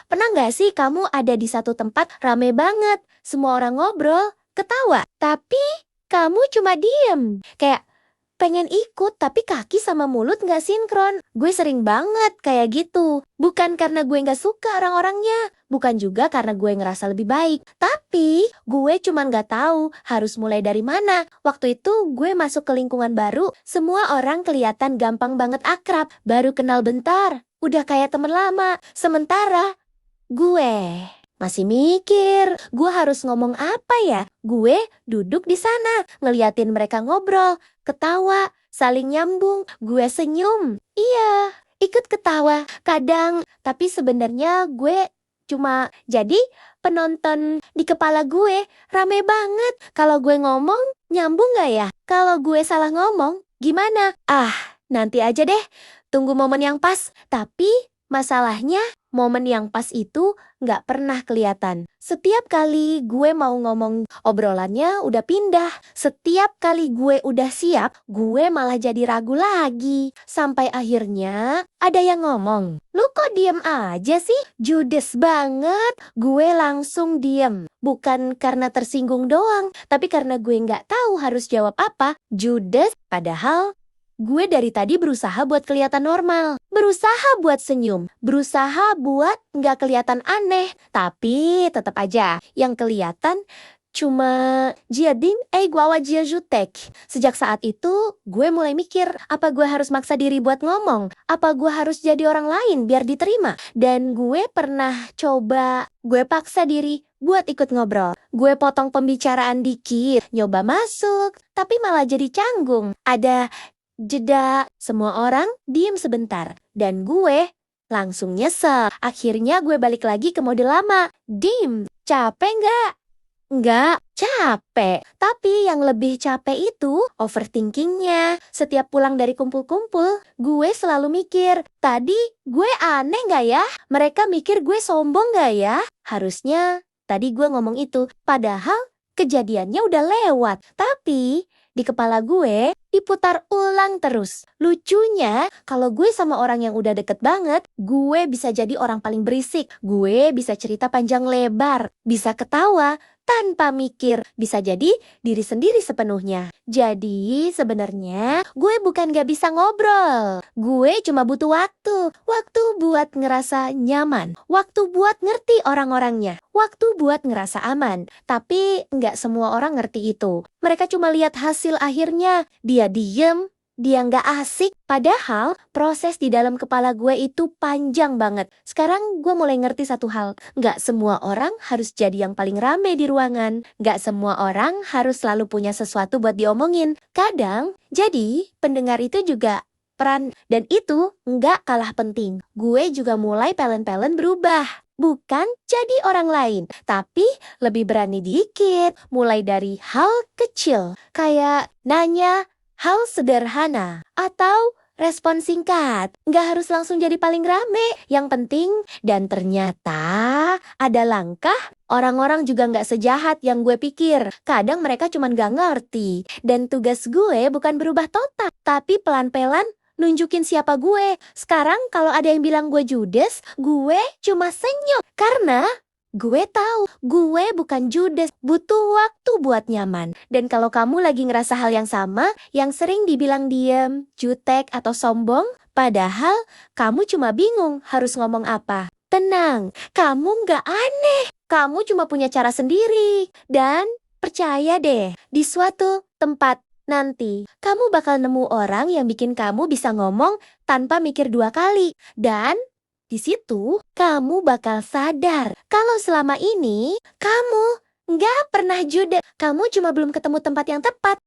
Pernah nggak sih kamu ada di satu tempat rame banget, semua orang ngobrol, ketawa, tapi kamu cuma diem? Kayak pengen ikut tapi kaki sama mulut nggak sinkron. Gue sering banget kayak gitu. Bukan karena gue nggak suka orang-orangnya, bukan juga karena gue ngerasa lebih baik, tapi gue cuma nggak tahu harus mulai dari mana. Waktu itu gue masuk ke lingkungan baru, semua orang kelihatan gampang banget akrab, baru kenal bentar, udah kayak temen lama. Sementara gue masih mikir, gue harus ngomong apa ya? Gue duduk di sana, ngeliatin mereka ngobrol, ketawa, saling nyambung, gue senyum. Iya, ikut ketawa kadang, tapi sebenarnya gue cuma jadi penonton di kepala gue. Rame banget. Kalau gue ngomong, nyambung gak ya? Kalau gue salah ngomong, gimana? Nanti aja deh, tunggu momen yang pas. Tapi masalahnya, momen yang pas itu nggak pernah kelihatan. Setiap kali gue mau ngomong, obrolannya udah pindah. Setiap kali gue udah siap, gue malah jadi ragu lagi. Sampai akhirnya ada yang ngomong, "Lu kok diem aja sih? Judes banget." Gue langsung diem. Bukan karena tersinggung doang, tapi karena gue nggak tahu harus jawab apa. Judes, padahal gue dari tadi berusaha buat kelihatan normal, berusaha buat senyum, berusaha buat nggak kelihatan aneh. Tapi tetap aja, yang kelihatan cuma Jiading Guawa Jia Jutek. Sejak saat itu, gue mulai mikir, apa gue harus maksa diri buat ngomong? Apa gue harus jadi orang lain biar diterima? Dan gue pernah coba, gue paksa diri buat ikut ngobrol. Gue potong pembicaraan dikit, nyoba masuk, tapi malah jadi canggung. Ada jeda, semua orang diem sebentar, dan gue langsung nyesel. Akhirnya gue balik lagi ke mode lama. Diem, capek nggak? Nggak, capek. Tapi yang lebih capek itu overthinkingnya. Setiap pulang dari kumpul-kumpul, gue selalu mikir, tadi gue aneh nggak ya? Mereka mikir gue sombong nggak ya? Harusnya tadi gue ngomong itu, padahal kejadiannya udah lewat. Tapi di kepala gue diputar ulang terus. Lucunya, kalau gue sama orang yang udah deket banget, gue bisa jadi orang paling berisik. Gue bisa cerita panjang lebar, bisa ketawa tanpa mikir, bisa jadi diri sendiri sepenuhnya. Jadi sebenarnya gue bukan gak bisa ngobrol. Gue cuma butuh waktu. Waktu buat ngerasa nyaman, waktu buat ngerti orang-orangnya, waktu buat ngerasa aman. Tapi nggak semua orang ngerti itu. Mereka cuma lihat hasil akhirnya. Dia diem, dia nggak asik. Padahal proses di dalam kepala gue itu panjang banget. Sekarang gue mulai ngerti satu hal. Nggak semua orang harus jadi yang paling rame di ruangan. Nggak semua orang harus selalu punya sesuatu buat diomongin. Kadang, jadi pendengar itu juga peran. Dan itu nggak kalah penting. Gue juga mulai pelan-pelan berubah. Bukan jadi orang lain, tapi lebih berani dikit, mulai dari hal kecil, kayak nanya hal sederhana, atau respon singkat. Nggak harus langsung jadi paling rame, yang penting. Dan ternyata ada langkah, orang-orang juga nggak sejahat yang gue pikir. Kadang mereka cuma nggak ngerti. Dan tugas gue bukan berubah total, tapi pelan-pelan nunjukin siapa gue. Sekarang kalau ada yang bilang gue judes, gue cuma senyum. Karena gue tahu, gue bukan judes, butuh waktu buat nyaman. Dan kalau kamu lagi ngerasa hal yang sama, yang sering dibilang diem, jutek, atau sombong, padahal kamu cuma bingung harus ngomong apa. Tenang, kamu nggak aneh. Kamu cuma punya cara sendiri. Dan percaya deh, di suatu tempat nanti, kamu bakal nemu orang yang bikin kamu bisa ngomong tanpa mikir dua kali. Dan di situ, kamu bakal sadar kalau selama ini kamu nggak pernah judes. Kamu cuma belum ketemu tempat yang tepat.